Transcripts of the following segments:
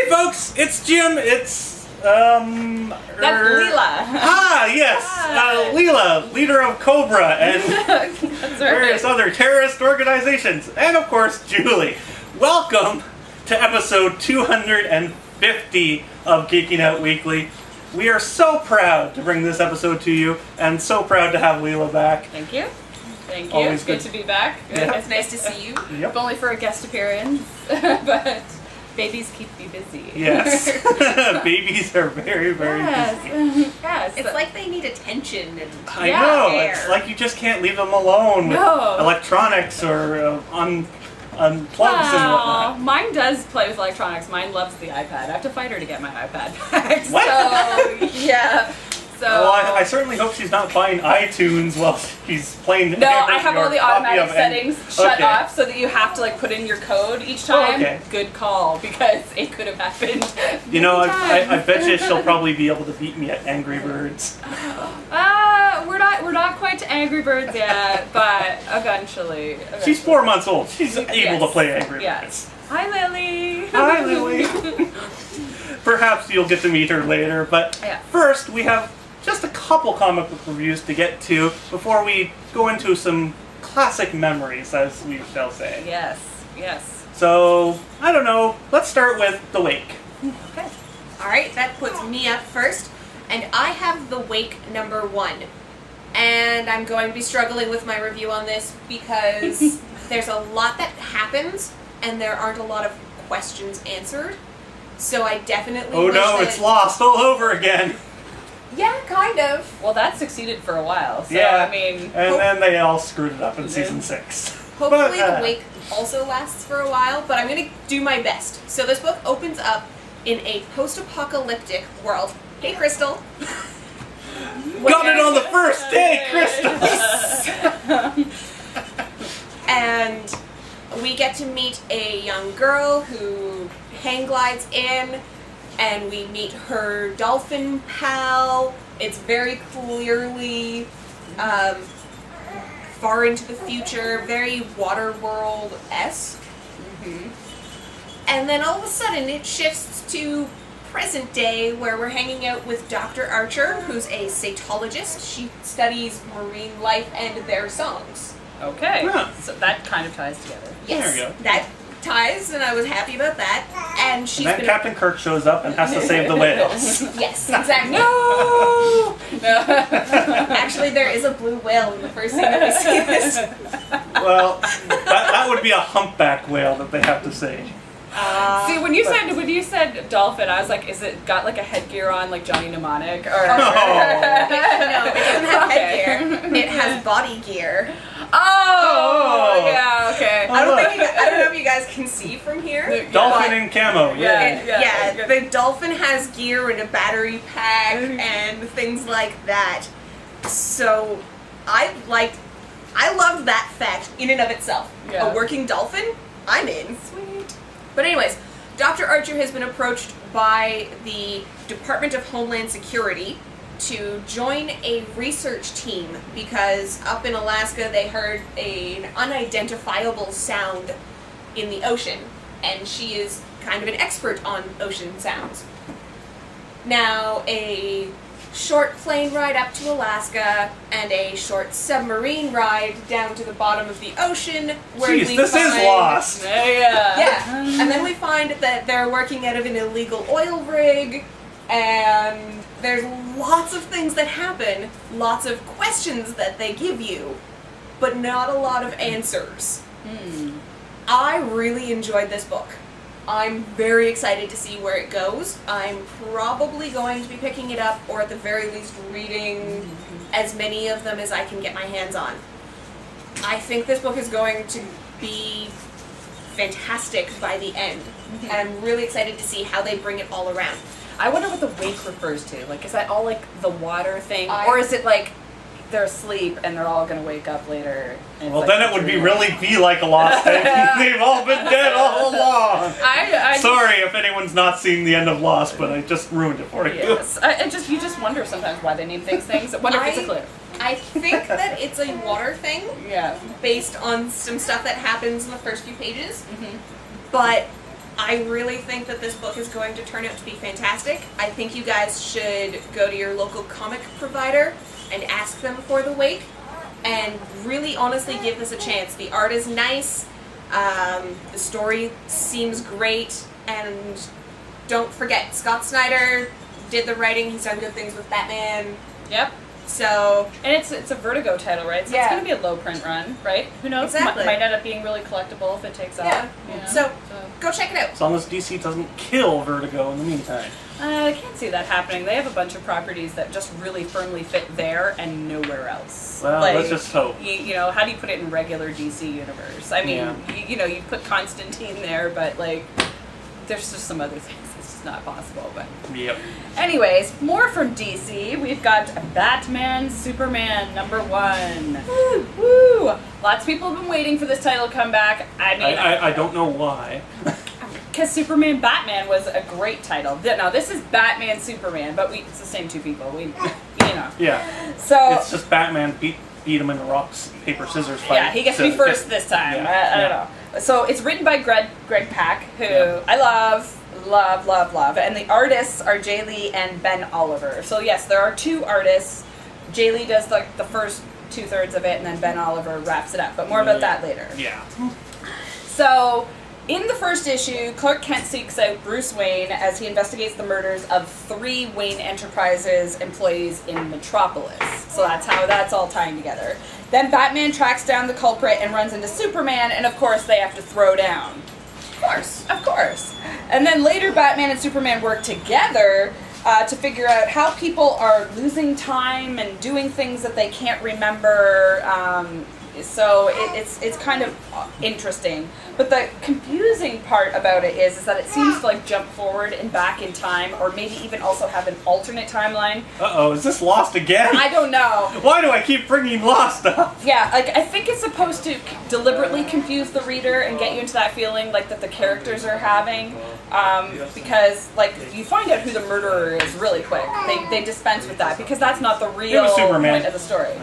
Hey folks, it's Jim. It's That's Leila. Yes. Leila, leader of Cobra and various other terrorist organizations. And of course, Julie. Welcome to episode 250 of Geeking Out Weekly. We are so proud to bring this episode to you and so proud to have Leila back. Thank you. Thank you. Always good to be back. Yep. It's nice to see you. Yep. If only for a guest appearance. But babies keep me busy. Yes. Babies are very, very busy. Yes. It's like they need attention and I know. care. It's like you just can't leave them alone with electronics or unplugs and whatnot. Mine does play with electronics. Mine loves the iPad. I have to fight her to get my iPad back. What? So, yeah. So, well, I certainly hope she's not buying iTunes while she's playing. No, I have all the automatic settings shut Okay. off so that you have to put in your code each time. Oh, okay. Good call, because it could have happened. You know, I bet you she'll probably be able to beat me at Angry Birds. We're not quite to Angry Birds yet, but eventually. She's 4 months old. She's able to play Angry Birds. Yes. Hi, Lily. Hi, Lily. Perhaps you'll get to meet her later, but first we have just a couple comic book reviews to get to before we go into some classic memories, as we shall say. Yes, yes. So, I don't know, let's start with The Wake. Okay. Alright, that puts me up first. And I have The Wake #1. And I'm going to be struggling with my review on this because there's a lot that happens and there aren't a lot of questions answered. So I definitely Oh no, it's lost all over again. Yeah, kind of. Well, that succeeded for a while, so Yeah, I mean... and then they all screwed it up in season 6. Hopefully The Wake also lasts for a while, but I'm going to do my best. So this book opens up in a post-apocalyptic world. Hey, Crystal. Got it on the first day, Crystal! And we get to meet a young girl who hang glides in, and we meet her dolphin pal. It's very clearly far into the future, very Waterworld-esque. Mm-hmm. And then all of a sudden it shifts to present day, where we're hanging out with Dr. Archer, who's a satologist. She studies marine life and their songs. Okay, Huh. so that kind of ties together. Yes, There we go. that ties, and I was happy about that. And she's And then been Captain Kirk shows up and has to save the whales. yes, exactly. No! Actually, there is a blue whale in the first scene that we see this. Well, that would be a humpback whale that they have to save. See, when you said dolphin, I was like, is it got like a headgear on like Johnny Mnemonic? Or No, it doesn't have Okay. headgear. It has body gear. Oh, yeah, okay. I don't know if you guys can see from here. Dolphin in camo, Yeah. Yeah, the dolphin has gear and a battery pack and things like that. So I loved that fact in and of itself. Yeah. A working dolphin, I'm in. Sweet. But anyways, Dr. Archer has been approached by the Department of Homeland Security to join a research team because up in Alaska they heard an unidentifiable sound in the ocean, and she is kind of an expert on ocean sounds. Now, a short plane ride up to Alaska and a short submarine ride down to the bottom of the ocean where Jeez, this is Lost. Yeah, and then we find that they're working out of an illegal oil rig, and there's lots of things that happen, lots of questions that they give you, but not a lot of answers. I really enjoyed this book. I'm very excited to see where it goes. I'm probably going to be picking it up, or at the very least reading as many of them as I can get my hands on. I think this book is going to be fantastic by the end, and I'm really excited to see how they bring it all around. I wonder what the wake refers to. Like, is that all like the water thing, or is it like they're asleep and they're all gonna wake up later? And Well, it's then like it would dream? be like a Lost ending. They've all been dead all along. Sorry if anyone's not seen the end of Lost, but I just ruined it for you. Yes, you just wonder sometimes why they name things. I wonder if it's a clue. I think that it's a water thing. Yeah. Based on some stuff that happens in the first few pages. But I really think that this book is going to turn out to be fantastic. I think you guys should go to your local comic provider and ask them for the wait, and really honestly give this a chance. The art is nice, the story seems great, and don't forget, Scott Snyder did the writing, he's done good things with Batman. Yep. So, and it's a Vertigo title, right? So it's going to be a low print run, right? Who knows? Exactly. Might end up being really collectible if it takes yeah. off. You know? So, go check it out. As long as DC doesn't kill Vertigo in the meantime. I can't see that happening. They have a bunch of properties that just really firmly fit there and nowhere else. Well, let's just hope. You know, how do you put it in regular DC universe? I mean, you know, you put Constantine there, but like, there's just some other things. It's just not possible. But anyways, more from DC. We've got Batman, Superman #1. Woo! Lots of people have been waiting for this title to come back. I mean, I don't know why. Because Superman Batman was a great title. Now this is Batman Superman, but it's the same two people. You know. Yeah. So it's just Batman beat him in a rock, paper, scissors fight. Yeah, he gets to be first this time. Yeah, I don't know. So it's written by Greg Pak, who I love, and the artists are Jay Lee and Ben Oliver. So yes, there are two artists. Jay Lee does like the first 2/3 of it, and then Ben Oliver wraps it up. But more about that later. Yeah. So, in the first issue, Clark Kent seeks out Bruce Wayne as he investigates the murders of 3 Wayne Enterprises employees in Metropolis. So that's how that's all tying together. Then Batman tracks down the culprit and runs into Superman, and of course they have to throw down. Of course. And then later Batman and Superman work together to figure out how people are losing time and doing things that they can't remember. So it's kind of interesting. But the confusing part about it is that it seems to like jump forward and back in time, or maybe even also have an alternate timeline. Uh-oh, is this Lost again? I don't know. Why do I keep bringing Lost up? Yeah, like I think it's supposed to deliberately confuse the reader and get you into that feeling like that the characters are having, because like you find out who the murderer is really quick. They dispense with that because that's not the real point of the story.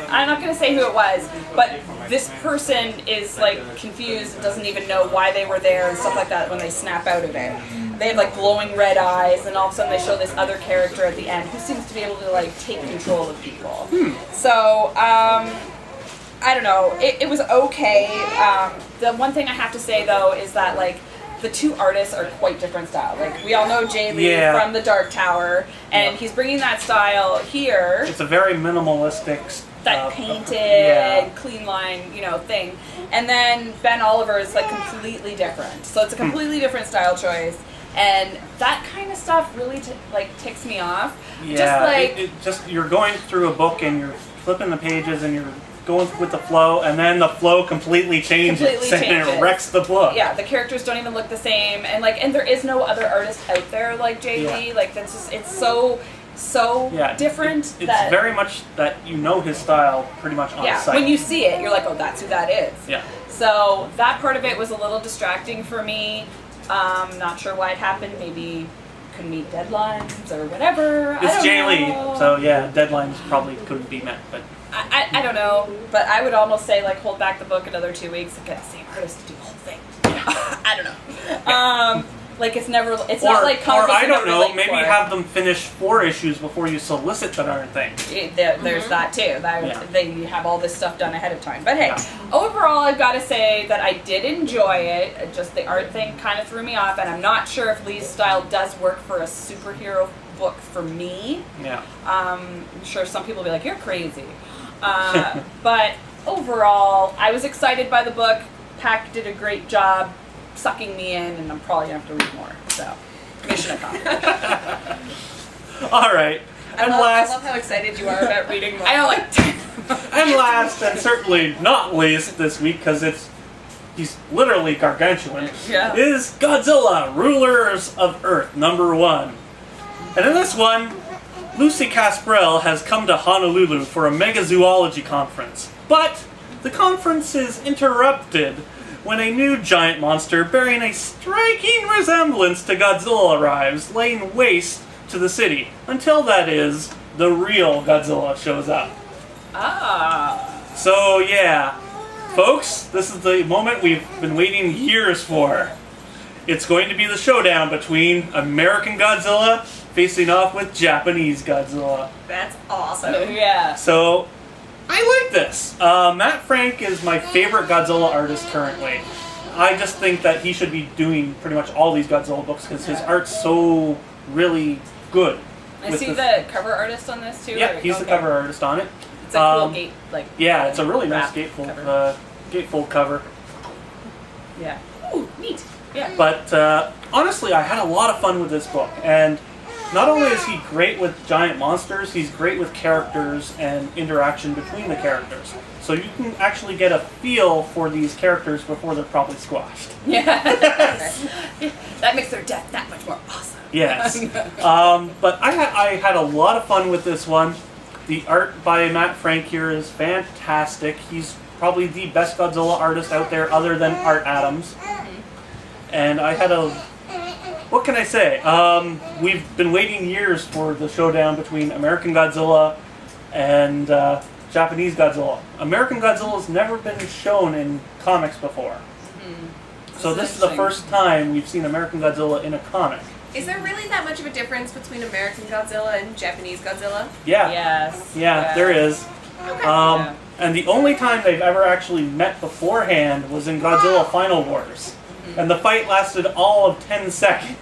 I'm not going to say who it was, but this person is like confused and doesn't even know why they were there and stuff like that when they snap out of it. They have like glowing red eyes, and all of a sudden they show this other character at the end who seems to be able to like take control of people. So I don't know. It was okay. The one thing I have to say though is that like the two artists are quite different style. Like we all know Jay Lee from The Dark Tower, and he's bringing that style here. It's a very minimalistic. That painted, clean line, thing. And then Ben Oliver is like completely different. So it's a completely different style choice. And that kind of stuff really ticks me off. Yeah, just you're going through a book and you're flipping the pages and you're going with the flow, and then the flow completely changes and it wrecks the book. Yeah, the characters don't even look the same, and there is no other artist out there like Jay Lee. Like that's just it's so different. It's very much that you know his style pretty much on sight. When you see it, you're like, oh, that's who that is. Yeah. So that part of it was a little distracting for me. Not sure why it happened. Maybe couldn't meet deadlines or whatever. It's Jay Lee, so deadlines probably couldn't be met. But I don't know. But I would almost say like hold back the book another 2 weeks and get the same artist to do the whole thing. I don't know. Like it's never. It's not like. Or I don't know. Maybe have them finish 4 issues before you solicit the darn thing. There's that too. They have all this stuff done ahead of time. But hey, overall, I've got to say that I did enjoy it. Just the art thing kind of threw me off, and I'm not sure if Lee's style does work for a superhero book for me. Yeah. I'm sure some people will be like, "You're crazy," but overall, I was excited by the book. Pack did a great job sucking me in, and I'm probably gonna have to read more. So, mission accomplished. All right. I love how excited you are about reading more. I know, like. And last, and certainly not least this week, because he's literally gargantuan, is Godzilla, Rulers of Earth, #1. And in this one, Lucy Casprell has come to Honolulu for a mega zoology conference. But the conference is interrupted when a new giant monster bearing a striking resemblance to Godzilla arrives, laying waste to the city. Until that is, the real Godzilla shows up. So yeah, folks, this is the moment we've been waiting years for. it's going to be the showdown between American Godzilla facing off with Japanese Godzilla. That's awesome. Yeah. So, I like this. Matt Frank is my favorite Godzilla artist currently. I just think that he should be doing pretty much all these Godzilla books because his art's so really good. Is he the cover artist on this too? Yeah, he's the cover artist on it. It's a cool gate, like. Yeah, it's a really nice cover. gatefold cover. Yeah. Ooh, neat. Yeah. But honestly, I had a lot of fun with this book, and not only is he great with giant monsters, he's great with characters and interaction between the characters. So you can actually get a feel for these characters before they're probably squashed. Yeah. That makes their death that much more awesome. Yes. But I had a lot of fun with this one. The art by Matt Frank here is fantastic. He's probably the best Godzilla artist out there other than Art Adams. And I had a... What can I say? We've been waiting years for the showdown between American Godzilla and Japanese Godzilla. American Godzilla's never been shown in comics before. So this is the first time we've seen American Godzilla in a comic. Is there really that much of a difference between American Godzilla and Japanese Godzilla? Yeah. Yes. Yeah, there is. Okay. And the only time they've ever actually met beforehand was in Godzilla Final Wars. And the fight lasted all of 10 seconds.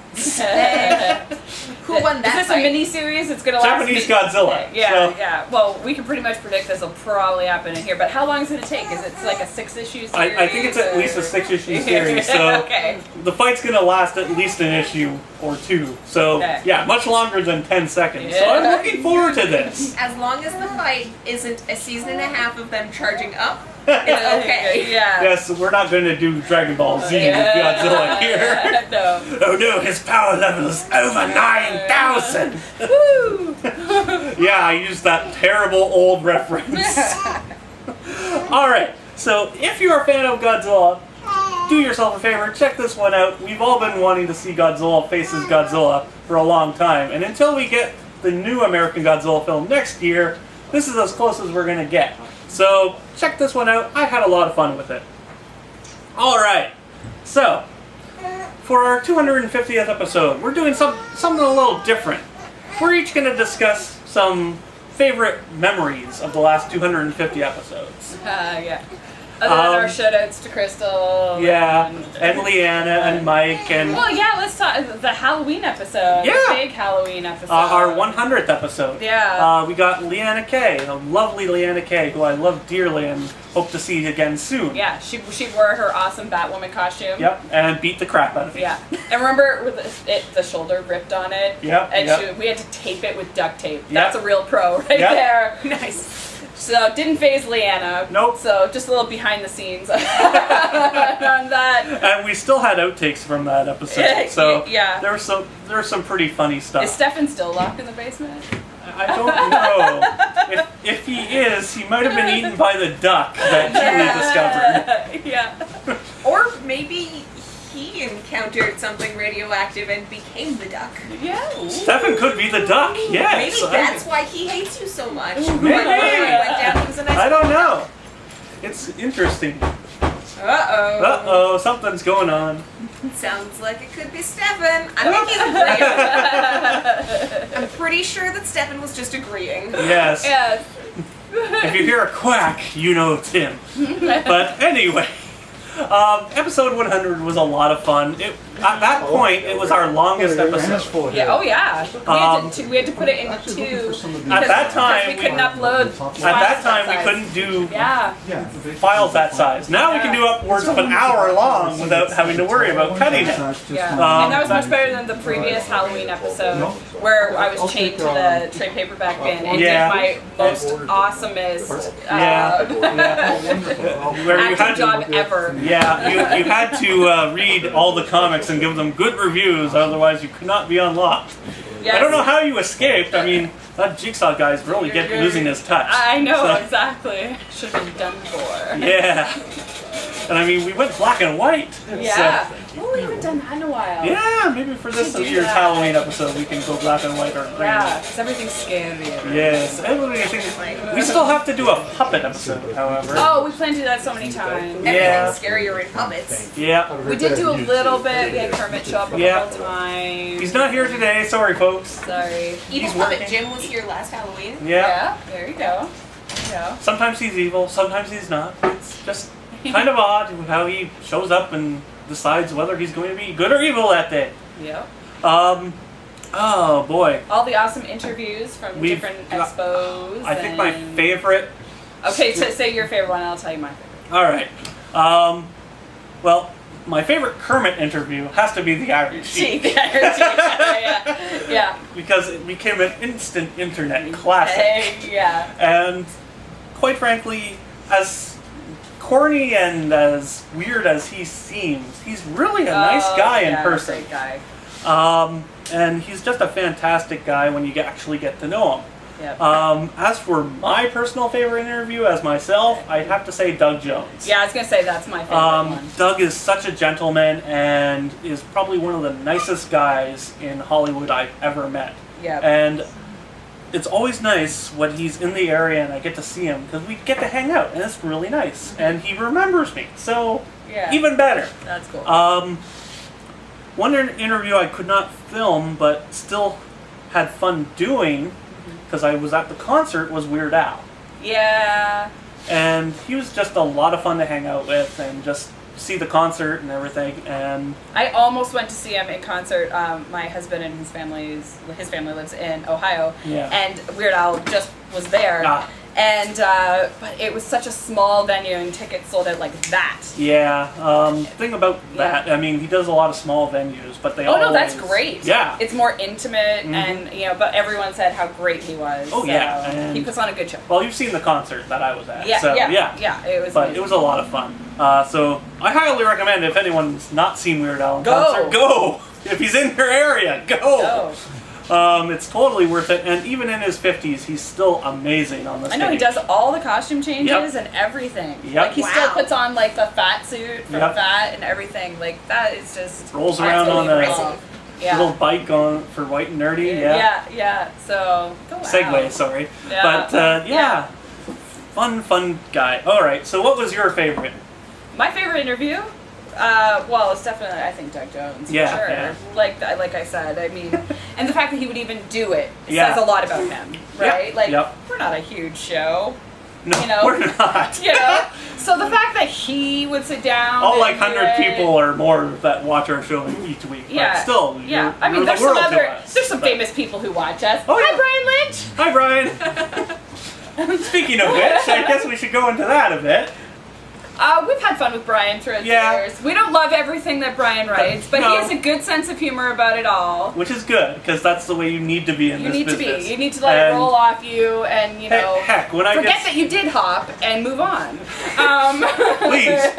Who won that Is this fight? a mini-series? It's going to last... Japanese Godzilla. Yeah, So- yeah. Well, we can pretty much predict this will probably happen in here, but how long is it going to take? Is it like a 6-issue series? I think it's at least a 6-issue series, so Okay. the fight's going to last at least an issue or two. So, Okay. yeah, much longer than 10 seconds. So Yeah. I'm looking forward to this. As long as the fight isn't a season and a half of them charging up, it's okay. Yeah. Yes, we're not going to do Dragon Ball Z with Godzilla here. No. Oh no, his power level is over 9,000! Woo! Yeah, I used that terrible old reference. Alright, so if you're a fan of Godzilla, do yourself a favor, check this one out. We've all been wanting to see Godzilla faces Godzilla for a long time, and until we get the new American Godzilla film next year, this is as close as we're going to get. So, check this one out. I had a lot of fun with it. Alright, so, for our 250th episode, we're doing something a little different. We're each going to discuss some favorite memories of the last 250 episodes. Yeah. Other than our shoutouts to Crystal. Yeah, and Leanna and Mike and... Well, yeah, let's talk the Halloween episode. Yeah. The big Halloween episode. our 100th episode. Yeah. We got Leanna Kay, a lovely Leanna Kay, who I love dearly and hope to see again soon. Yeah, she wore her awesome Batwoman costume. Yep, and beat the crap out of me. Yeah. And remember with the shoulder ripped on it? Yep, And yep. we had to tape it with duct tape. Yep. That's a real pro right Yep. there. Nice. So didn't phase Leanna. Nope. So just a little behind the scenes on that. And we still had outtakes from that episode, so Yeah. there was some pretty funny stuff. Is Stefan still locked in the basement? I don't know. If he is, he might have been eaten by the duck that Julie discovered. Yeah. Or maybe he encountered something radioactive and became the duck. Yeah. Stefan could be the duck, yes. Maybe that's why he hates you so much. Maybe. Went down, he was a nice I don't know. It's interesting. Uh-oh. Uh-oh, something's going on. Sounds like it could be Stefan. I think he's agreeing. I'm pretty sure that Stefan was just agreeing. Yes. Yes. If you hear a quack, you know it's him. But anyway, episode 100 was a lot of fun. At that point, it was our longest episode. Yeah. Oh yeah. We had to put it into two. At that time, we couldn't upload. At that time, we couldn't do Yeah. files that size. Now we can do upwards of an hour long without having to worry about cutting it. Yeah. And that was much better than the previous Halloween episode where I was chained to the trade paperback bin and Yeah. did my most awesomest Where you acting had job to, ever. yeah, you had to read all the comics and give them good reviews, otherwise you could not be unlocked. Yes. I don't know how you escaped. I mean, that Jigsaw guy's really losing his touch. I know, So, exactly. Should have been done for. yeah. And I mean, we went black and white. Yeah. So, Oh, we haven't done that in a while. yeah, maybe for this Should do year's that. Halloween episode, we can go black and white or green. Yeah, because everything's scary. Yes. We still have to do a puppet episode, however. Oh, we planned to do that so many times. Yeah. Everything's scarier in puppets. Yeah. We did do a little bit. We had Kermit show up a Yeah. couple times. He's not here today. Sorry, folks. Sorry. Evil He's Puppet working. Jim was here last Halloween. Yeah. There you go. Yeah. Sometimes he's evil. Sometimes he's not. It's just kind of odd how he shows up and decides whether he's going to be good or evil that day. Yep. Oh boy. All the awesome interviews from We've different got- expos. I think my and- favorite. Okay, so say your favorite one, and I'll tell you my favorite. All right. Well, my favorite Kermit interview has to be the Irish Sheep Yeah. because it became an instant internet classic. Hey, yeah. And quite frankly, as corny and as weird as he seems, he's really a nice guy in person. Great guy. And he's just a fantastic guy when you actually get to know him. Yep. As for my personal favorite interview as myself, I'd have to say Doug Jones. Yeah, I was gonna say that's my favorite one. Doug is such a gentleman and is probably one of the nicest guys in Hollywood I've ever met. Yep. And it's always nice when he's in the area and I get to see him because we get to hang out and it's really nice. And he remembers me, so Yeah. even better. That's cool. One interview I could not film but still had fun doing because I was at the concert was Weird Al. Yeah. And he was just a lot of fun to hang out with and just see the concert and everything. And I almost went to see him in concert. My husband and his family lives in Ohio, Yeah. and Weird Al just was there. Ah. And but it was such a small venue, and tickets sold out like that. yeah, thing about that, I mean, he does a lot of small venues, but they Oh no, always, that's great. Yeah. It's more intimate, and but everyone said how great he was. Oh, so yeah, and- he puts on a good show. Well, you've seen the concert that I was at. Yeah, so, yeah, it was. But amazing. it was a lot of fun. So I highly recommend if anyone's not seen Weird Al in Go. concert, go! If he's in your area, go! Oh. It's totally worth it, and even in his 50s, he's still amazing on the stage. I know he does all the costume changes Yep. and everything. Yep. Like he still Wow. puts on like the fat suit from Yep. Fat and everything. Like that is just Rolls around on absolutely a impressive. Yeah. little bike on for White and Nerdy, Yeah. So go out. Segway, sorry. Yeah. But yeah, fun guy. All right, so what was your favorite? My favorite interview. Well, it's definitely I think Doug Jones. Yeah, for sure. yeah. Like I said, I mean, and the fact that he would even do it Yeah. says a lot about him, right? Yep, Like yep. we're not a huge show, No, You know? we're not. you know. So the fact that he would sit down, All and like do 100 it- people or more that watch our show each week. Yeah. But still, Yeah, you're, I mean, you're there's the some world to other, us. there's some But- famous people who watch us. Oh, Hi, yeah. Brian Lynch. Hi, Brian. Speaking of which, I guess we should go into that a bit. We've had fun with Brian throughout Yeah. the years. We don't love everything that Brian writes, but No. he has a good sense of humor about it all. Which is good, because that's the way you need to be in You this need to business. be. You need to let it And roll off you, and Heck, when I forget get that you did hop and move on.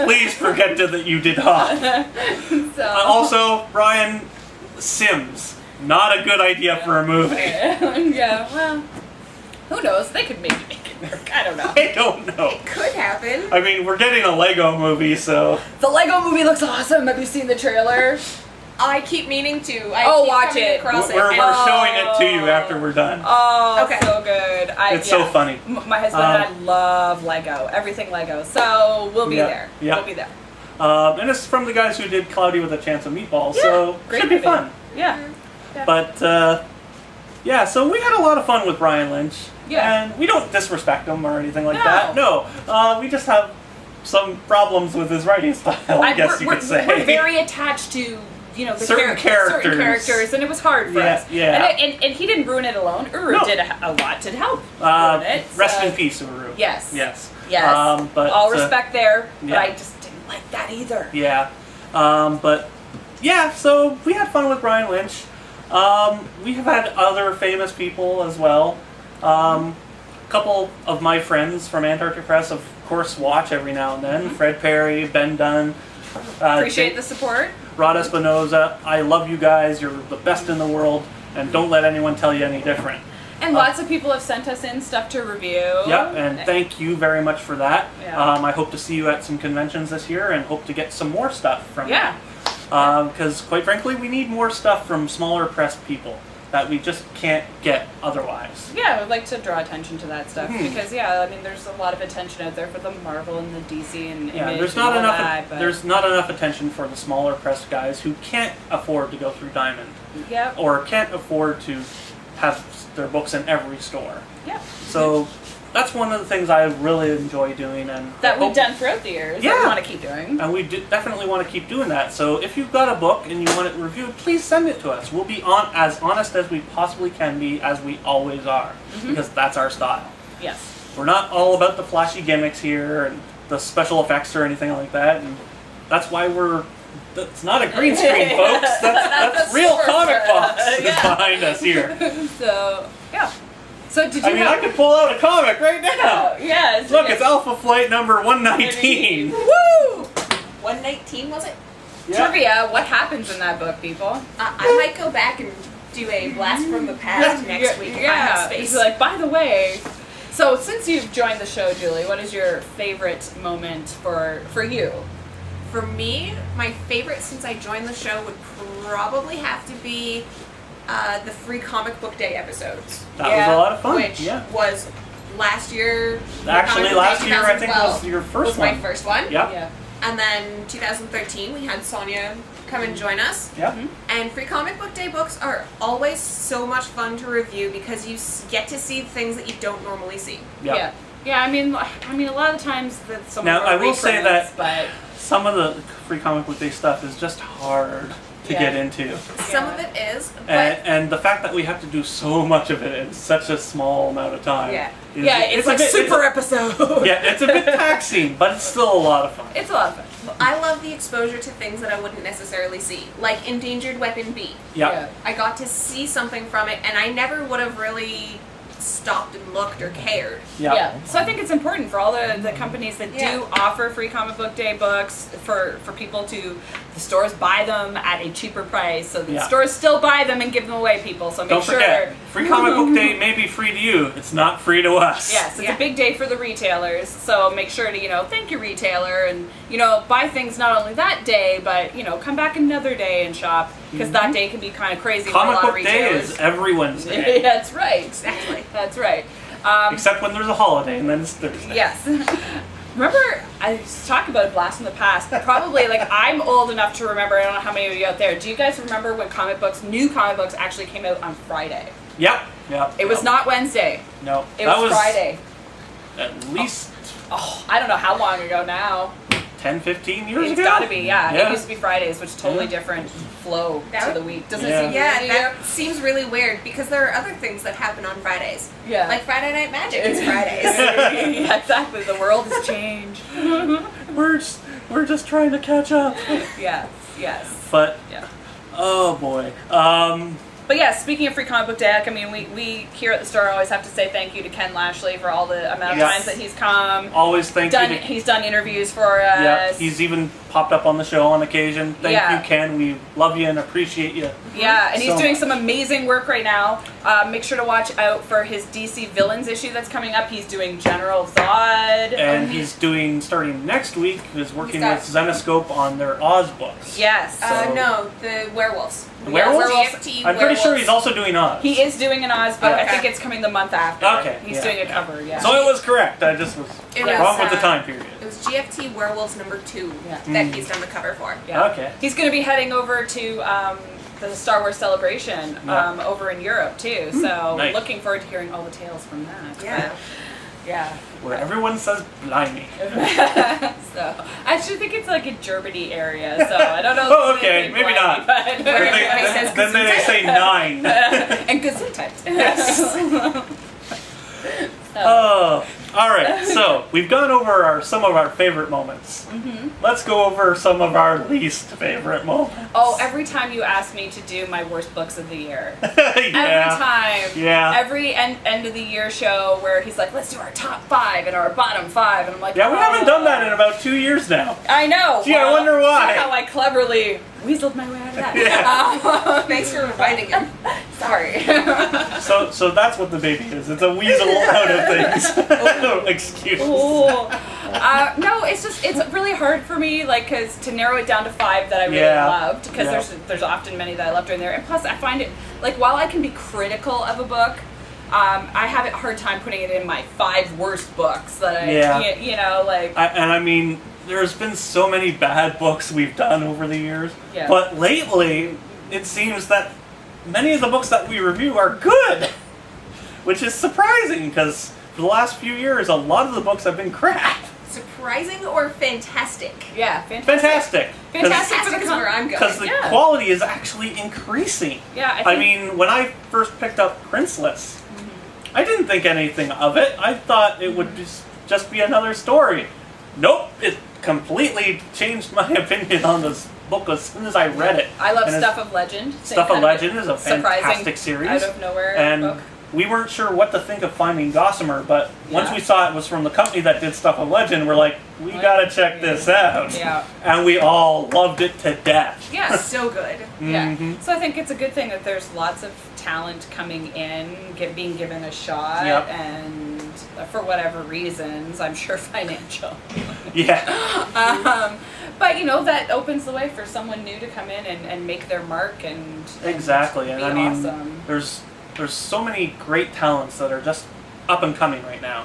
please forget that you did hop. So. Also, Brian, Sims, not a good idea for a movie. Yeah. Well, who knows? They could maybe make it work. I don't know. I don't know. Could happen. I mean, we're getting a Lego movie, so The Lego movie looks awesome. Have you seen the trailer? I keep meaning to. I Oh, keep watch coming it. across we're and- showing it to you after we're done. Oh, Okay. so good. It's so funny. My husband and I love Lego. Everything Lego. So we'll be Yeah, there. yeah. We'll be there. And it's from the guys who did Cloudy with a Chance of Meatballs, so Great should be movie. fun. Yeah. But yeah, so we had a lot of fun with Brian Lynch. Yeah. And we don't disrespect him or anything like No. that. No. We just have some problems with his writing style, I guess you could say. We're very attached to the Certain certain characters. characters, and it was hard for Yeah, us. yeah. And he didn't ruin it alone. Uru No. did a lot to help ruin it. Rest so- in peace, Uru. Yes. Yes. Yes. But, all respect there, but yeah. I just didn't like that either. Yeah. But yeah, so we had fun with Brian Lynch. We have had other famous people as well. A couple of my friends from Antarctic Press, of course, watch every now and then. Fred Perry, Ben Dunn. Appreciate the support. Rod Espinoza. I love you guys. You're the best in the world, and don't let anyone tell you any different. And lots of people have sent us in stuff to review. Yep, and thank you very much for that. Yeah. I hope to see you at some conventions this year and hope to get some more stuff from you. Yeah. Because quite frankly, we need more stuff from smaller press people that we just can't get otherwise. Yeah, I would like to draw attention to that stuff because there's a lot of attention out there for the Marvel and the DC and Image there's and not all enough. that, but There's not enough attention for the smaller press guys who can't afford to go through Diamond Yep. or can't afford to have their books in every store. Yep. So that's one of the things I really enjoy doing, and That I we've hope- done throughout the years. Yeah. That we want to keep doing. And we definitely want to keep doing that. So if you've got a book and you want it reviewed, please send it to us. We'll be as honest as we possibly can be, as we always are, because that's our style. Yes. We're not all about the flashy gimmicks here and the special effects or anything like that, and that's why that's not a green screen, folks. That's real super comic box yeah. behind us here. So, yeah. So did you I could pull out a comic right now. Oh, yes. Look, yes. it's Alpha Flight number 119. Woo! 119 was it? Yeah. Trivia, what happens in that book, people? I might go back and do a blast from the past next week if I have space. It's like, by the way, so since you've joined the show, Julie, what is your favorite moment for you? For me, my favorite since I joined the show would probably have to be the free comic book day episodes. That was a lot of fun. Which was last year. Actually, last year I think 2012 was your first was one. my first one. Yep. Yeah. And then 2013 we had Sonia come and join us. Yep. And free comic book day books are always so much fun to review because you get to see things that you don't normally see. Yep. Yeah. Yeah, I mean, a lot of times that's some Now, of our I will say reprints, that- but Some of the free comic book day stuff is just hard to Yeah. get into. Some of it is, but And the fact that we have to do so much of it in such a small amount of time. Yeah. it's like super episode. Yeah, it's a bit taxing, but it's still a lot of fun. It's a lot of fun. I love the exposure to things that I wouldn't necessarily see, like Endangered Weapon B. Yeah. I got to see something from it, and I never would have really stopped and looked or cared. Yeah. So I think it's important for all the companies that do offer free comic book day books for people to, the stores buy them at a cheaper price, so the stores still buy them and give them away, people. So make Don't sure. forget, free comic book day may be free to you. It's not free to us. Yes, it's a big day for the retailers, so make sure to, thank your retailer and, buy things not only that day, but, come back another day and shop, because that day can be kind of crazy for a Comic lot of book day retailers. is every Wednesday. That's right. Exactly. That's right. Except when there's a holiday, and then it's Thursday. Yes. Remember, I used to talk about a blast from the past. Probably, I'm old enough to remember. I don't know how many of you out there. Do you guys remember when new comic books actually came out on Friday? Yep. Yep. It was not Wednesday. No. It was Friday. At least I don't know how long ago now. 10, 15 years It's ago? got to be, yeah. It used to be Fridays, which is totally different flow That to the would- week. Doesn't Yeah. it seem Yeah, weird to you? that seems really weird because there are other things that happen on Fridays. Yeah. Like Friday Night Magic is Fridays. Yeah, exactly. The world has changed. We're just trying to catch up. Yes, yes. But Yeah. oh boy. But yeah, speaking of free comic book day, we here at the store always have to say thank you to Ken Lashley for all the amount of Yes. times that he's come. Always thank you. He's done interviews for us. Yeah, he's even popped up on the show on occasion. Thank Yeah. you, Ken. We love you and appreciate you. Yeah, and he's so doing much. some amazing work right now. Make sure to watch out for his DC Villains issue that's coming up. He's doing General Zod. And he's doing, starting next week, is working got- with Zenescope on their Oz books. Yes. No, the werewolves. The werewolves? GFT I'm pretty sure werewolves. he's also doing Oz. He is doing an Oz book. I Okay. think it's coming the month after. Okay, He's yeah. doing a cover, yeah. So it was correct. I just was It wrong was, with the time period. It was GFT Werewolves number 2 Yeah. that he's done the cover for. Yeah. Okay. He's going to be heading over to the Star Wars Celebration over in Europe too. So Nice. looking forward to hearing all the tales from that. Yeah. Yeah. Where everyone says blimey. So I actually think it's like a Germany area. So I don't know. Oh, if they okay, say maybe Blimey, not. but- Then they say 9. and Gesundheit. Oh. All right, so we've gone over some of our favorite moments. Let's go over some of our least favorite moments. Oh, every time you ask me to do my worst books of the year. Every time. Yeah. Every end of the year show where he's like, let's do our top 5 and our bottom 5. And I'm like, yeah, we haven't done that in about 2 years now. I know. Gee, I wonder why. See how I cleverly weaseled my way out of that. Yeah. Thanks for reminding him. Sorry. So that's what the baby is. It's a weasel out of things. Excuse. No, it's really hard for me, like, cause to narrow it down to 5 that I really loved, because there's often many that I loved during there, and plus I find it, like, while I can be critical of a book, I have a hard time putting it in my 5 worst books that I, you know, like. I mean, there's been so many bad books we've done over the years, but lately it seems that many of the books that we review are good, which is surprising because for the last few years a lot of the books have been crap. Surprising or fantastic? Yeah, fantastic. Fantastic is where I'm going. Because the quality is actually increasing. Yeah, I mean, when I first picked up Princeless, I didn't think anything of it. I thought it would just be another story. Nope, it completely changed my opinion on this book as soon as I read it. I love Stuff of Legend. Stuff of Legend is a fantastic series. Out of nowhere and book. We weren't sure what to think of Finding Gossamer, but once we saw it was from the company that did Stuff of Legend, we're like, we gotta check this out. Yeah. And we all loved it to death. Yeah, so good. Yeah. So I think it's a good thing that there's lots of talent coming in, being given a shot, and for whatever reasons, I'm sure financial. Yeah. But you know, that opens the way for someone new to come in and make their mark and exactly. And be I mean, awesome. There's so many great talents that are just up and coming right now.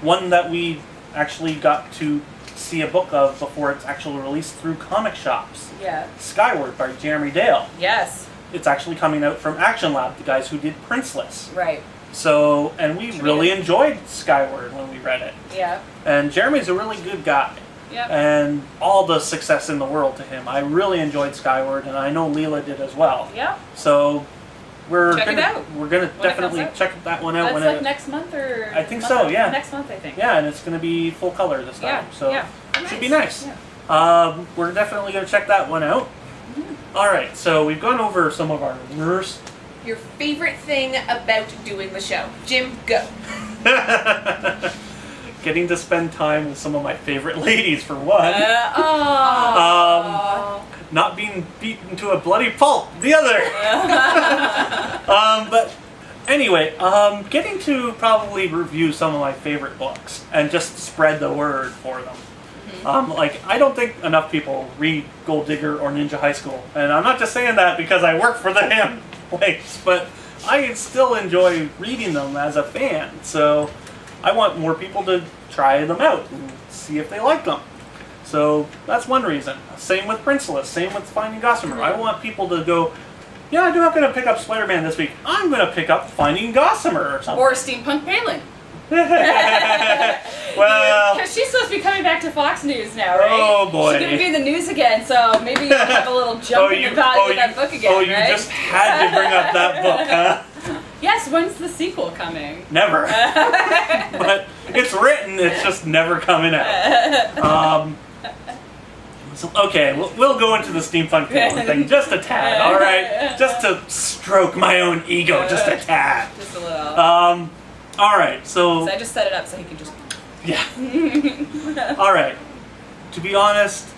One that we actually got to see a book of before it's actually released through comic shops. Yeah. Skyward by Jeremy Dale. Yes. It's actually coming out from Action Lab, the guys who did Princeless. Right. So, and we really enjoyed Skyward when we read it. Yeah. And Jeremy's a really good guy. Yeah. And all the success in the world to him. I really enjoyed Skyward, and I know Leila did as well. Yeah. So we're check gonna it out. We're gonna definitely check that one out. That's like next month or. I think so. Yeah. Next month, I think. Yeah, and it's gonna be full color this time. So should be nice. Yeah. We're definitely gonna check that one out. All right. So we've gone over some of our worst. Your favorite thing about doing the show, Jim? Go. Getting to spend time with some of my favorite ladies for one. Not being beaten to a bloody pulp, the other. But anyway, getting to probably review some of my favorite books and just spread the word for them. Like, I don't think enough people read Gold Digger or Ninja High School. And I'm not just saying that because I work for the damn place, but I still enjoy reading them as a fan. So I want more people to try them out and see if they like them. So that's one reason. Same with Princeless, same with Finding Gossamer. I want people to go, yeah, I'm not going to pick up Spider-Man this week. I'm going to pick up Finding Gossamer or something. Or Steampunk Palin. Well, because she's supposed to be coming back to Fox News now, right? Oh boy, she's going to be in the news again, so maybe you'll have a little jump in the value of that book again, right? Oh, you just had to bring up that book, huh? Yes, when's the sequel coming? Never. But it's written, it's just never coming out. So, okay, we'll go into the Steampunk Palin thing just a tad, alright? Just to stroke my own ego, just a tad. Just a little. Alright, so I just set it up so he can just... Yeah. Alright. To be honest,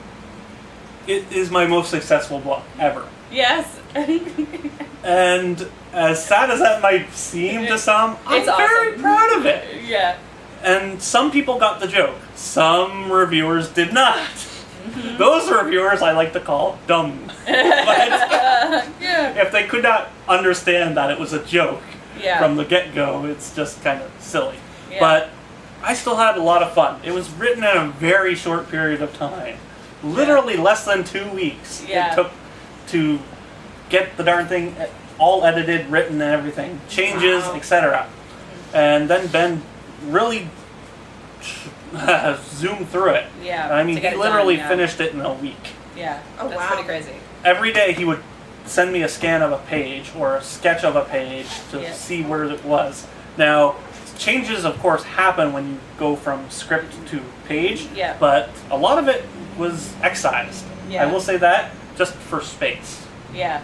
it is my most successful book ever. Yes. And as sad as that might seem to some, I'm very proud of it. Yeah. And some people got the joke. Some reviewers did not. Those reviewers I like to call dumb. But if they could not understand that it was a joke from the get-go, it's just kind of silly. Yeah. But I still had a lot of fun. It was written in a very short period of time. Literally less than 2 weeks it took to get the darn thing all edited, written and everything. Changes, etc. And then Ben really zoomed through it. Yeah. I mean, he literally finished it in a week. Yeah. Oh, that's pretty crazy. Every day he would send me a scan of a page or a sketch of a page to see where it was. Now, changes, of course, happen when you go from script to page. Yeah. But a lot of it was excised. Yeah. I will say that, just for space. Yeah.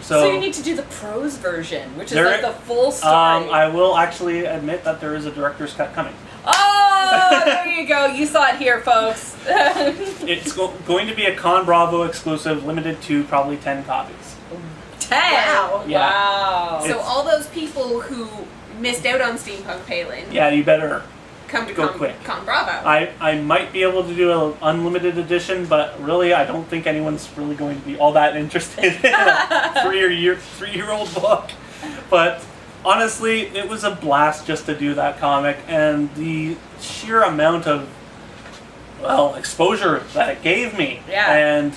So you need to do the prose version, which is there- like the full story. I will actually admit that there is a director's cut coming. Oh, there you go. You saw it here, folks. It's going to be a Con Bravo exclusive, limited to probably 10 copies. 10? Wow. Yeah. Wow. So all those people who missed out on Steampunk Palin Yeah, you better come to go quick. Con Bravo. I might be able to do an unlimited edition, but really I don't think anyone's really going to be all that interested in a three-year-old book. But honestly, it was a blast just to do that comic, and the sheer amount of, well, exposure that it gave me. Yeah. And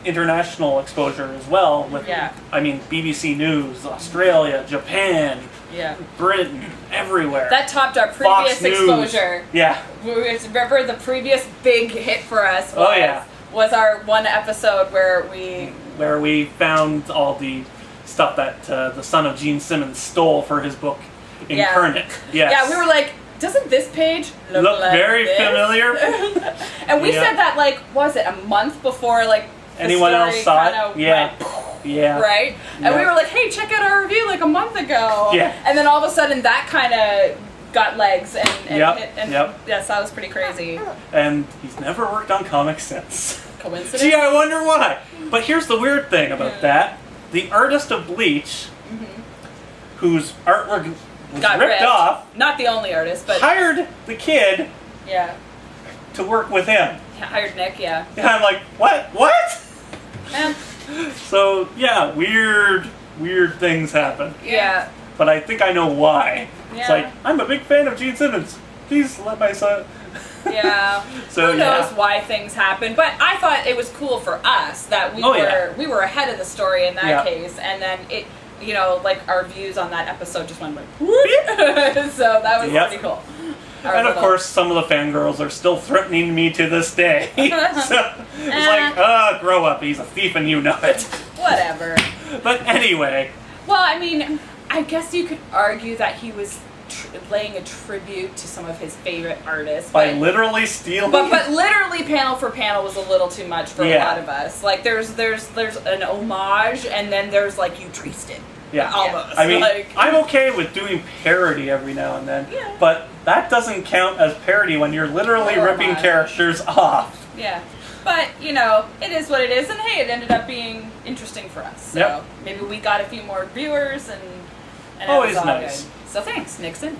international exposure as well with, Yeah. I mean, BBC News, Australia, Japan, Yeah. Britain, everywhere. That topped our Fox previous News. exposure. Yeah. Remember the previous big hit for us was, Oh, yeah. was our one episode where we found all the stuff that the son of Gene Simmons stole for his book Incarnate. Yes. Yeah, we were like, doesn't this page look like very this? familiar. And we Yeah. said that like, was it a month before like the Anyone story else saw kinda it? Yeah. went, Yeah. right? And we Yeah. were like, hey, check out our review like a month ago. Yeah. And then all of a sudden that kind of got legs and Yep, hit, and yep. yes, that was pretty crazy. And he's never worked on comics since. Coincidence? Gee, I wonder why. But here's the weird thing about that. The artist of Bleach, whose artwork was Got ripped off, Not the only artist, but hired the kid yeah. to work with him. Hired Nick, yeah. And I'm like, what? What? Eh, So, yeah, weird things happen. yeah. But I think I know why. It's Yeah. like, I'm a big fan of Gene Simmons. Please let my son... Yeah. So, Who knows yeah. why things happen, but I thought it was cool for us that Oh, yeah. we were ahead of the story in that Yeah. case, and then it, you know, like our views on that episode just went like, whoop. So that was Yep. pretty cool. And of course, some of the fangirls are still threatening me to this day. So it's like, grow up. He's a thief and you know it. Whatever. But anyway, Well, I mean, I guess you could argue that he was laying a tribute to some of his favorite artists by literally stealing. But literally panel for panel was a little too much for Yeah. a lot of us. Like there's an homage and then there's like you traced it. Yeah. Almost. I mean, like, I'm okay with doing parody every now and then, Yeah. but that doesn't count as parody when you're literally Or ripping homage. characters off. yeah. But, you know, it is what it is, and hey, it ended up being interesting for us. So Yep. maybe we got a few more viewers and it Always was all nice. good. So thanks, Nixon.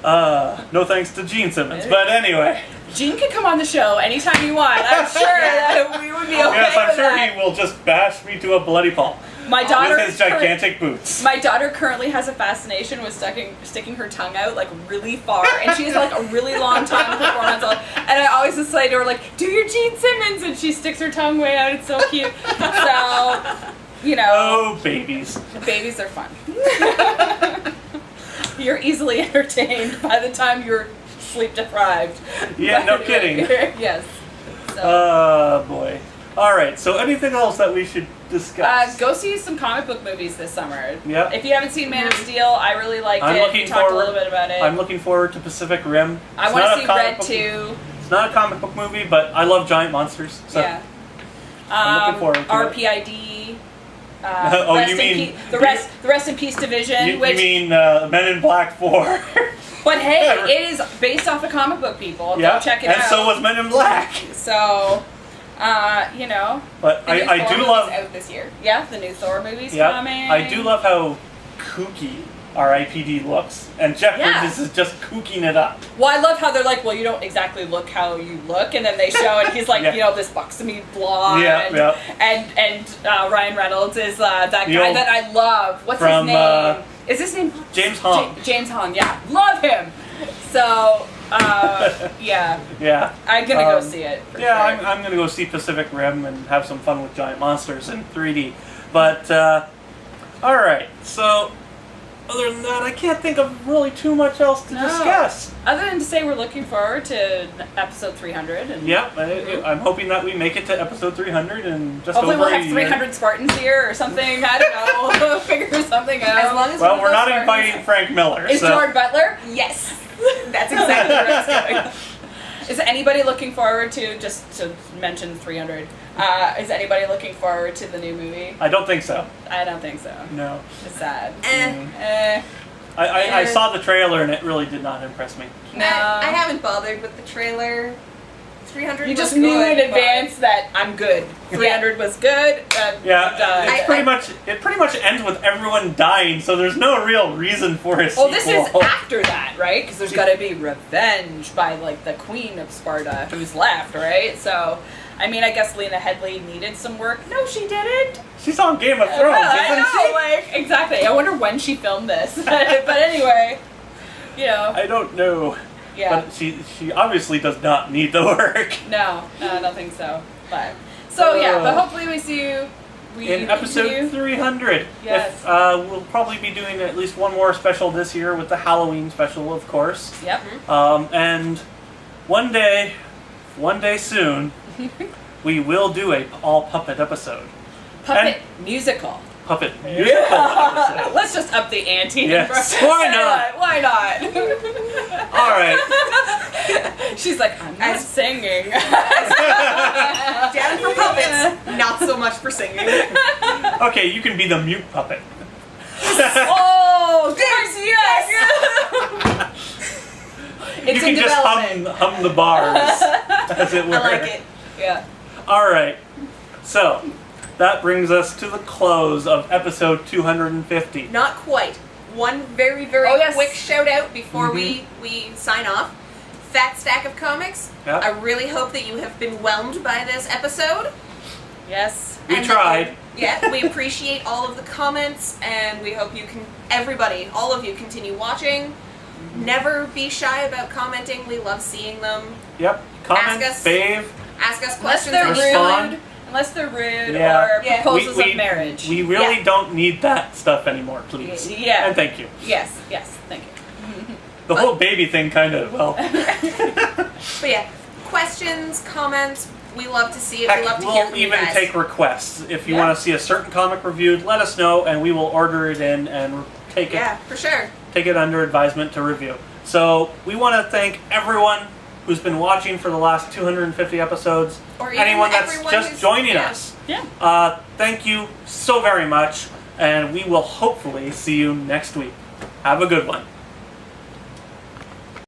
No thanks to Gene Simmons, but anyway. Gene can come on the show anytime you want. I'm sure that we would be okay Yes, I'm with sure that. he will just bash me to a bloody pulp My daughter with his gigantic boots. My daughter currently has a fascination with sticking her tongue out like really far, and she has like a really long tongue before months old. And I always just say to her like, "Do your Gene Simmons," and she sticks her tongue way out. It's so cute. So, you know, Oh, babies. babies are fun. You're easily entertained by the time you're sleep deprived. Yeah, no kidding. Yes. So. Oh, boy. Alright, so anything else that we should discuss? Go see some comic book movies this summer. Yep. If you haven't seen Man of Steel, I really liked I'm it. looking We talked forward- a little bit about it. I'm looking forward to Pacific Rim. I It's want not to a see comic Red book- 2. It's not a comic book movie, but I love giant monsters. So Yeah. I'm looking forward to it. RPID. Oh, Rest you in mean- the Rest in Peace Division. you which, mean Men in Black 4. but hey, it is based off of comic book people. Yeah, Go check it and out. so was Men in Black. So, you know. But the new I Thor do movie's love... out this year. Yeah, the new Thor movie's Yeah, coming. I do love how kooky RIPD looks. And Jeff Yeah. Bridges is just kooking it up. Well, I love how they're like, well, you don't exactly look how you look, and then they show it. He's like, Yeah. you know, this buxom blonde, Yeah, and Ryan Reynolds is that The guy old- that I love. What's from, his name? Is his name James Hong. James Hong? Yeah, love him. So, yeah, Yeah. I'm gonna go see it. For Yeah, sure. I'm gonna go see Pacific Rim and have some fun with giant monsters in 3D. But, alright, so other than that, I can't think of really too much else to discuss. Other than to say we're looking forward to episode 300. And Yep, I'm hoping that we make it to episode 300 and just hopefully over we'll a have year. 300 Spartans here or something. I don't know. We'll figure something out. As long as Well, one of we're those not Spartans- inviting Frank Miller. Is so. George Butler? Yes, that's exactly where it's going. Is anybody looking forward to, just to mention 300, is anybody looking forward to the new movie? I don't think so. I don't think so. No. It's sad. I saw the trailer and it really did not impress me. No. I haven't bothered with the trailer. 300 You just was knew good, in advance that I'm good. 300 was good. Yeah, I'm it's done. it pretty much ends with everyone dying, so there's no real reason for a sequel. Well, this is after that, right? Because there's got to be revenge by, like, the queen of Sparta who's left, right? So, I mean, I guess Lena Headey needed some work. No, she didn't. She's on Game of Thrones, I isn't know, she? like, exactly. I wonder when she filmed this. But anyway, you know. I don't know. Yeah. But she obviously does not need the work. No, I don't think so. But but hopefully we see you. In episode continue. 300. Yes. If, we'll probably be doing at least one more special this year with the Halloween special, of course. Yep. And one day soon, we will do a all puppet episode. Puppet musical. Puppet musical episode. Let's just up the ante. Yes. Why not? Why not? All right. She's like, I'm not singing. Down for puppets, not so much for singing. Okay, you can be the mute puppet. Oh, yes. It's You can in just development. hum the bars, as it were. I like it. Yeah. All right. So, that brings us to the close of episode 250. Not quite. One very, very Oh, yes. quick shout out before we sign off. Fat stack of comics. Yep. I really hope that you have been whelmed by this episode. Yes. We And tried. Yeah, we appreciate all of the comments, and we hope you can, everybody, all of you, continue watching. Never be shy about commenting. We love seeing them. Yep. Comment, Ask us. fave. Ask us Unless questions. they're Respond. rude. Unless they're rude Yeah. or Yeah. proposals of marriage. We really Yeah. don't need that stuff anymore, please. Yeah. And thank you. Yes. Thank you. The whole baby thing kind of, well, But yeah, questions, comments, we love to see it. heck, We love to hear we'll from you even guys. take requests. If you Yeah. want to see a certain comic reviewed, let us know and we will order it in and take Yeah, for sure. it under advisement to review. So we want to thank everyone who's been watching for the last 250 episodes. Or even anyone that's everyone just who's- joining yeah. us. Yeah. Thank you so very much, and we will hopefully see you next week. Have a good one.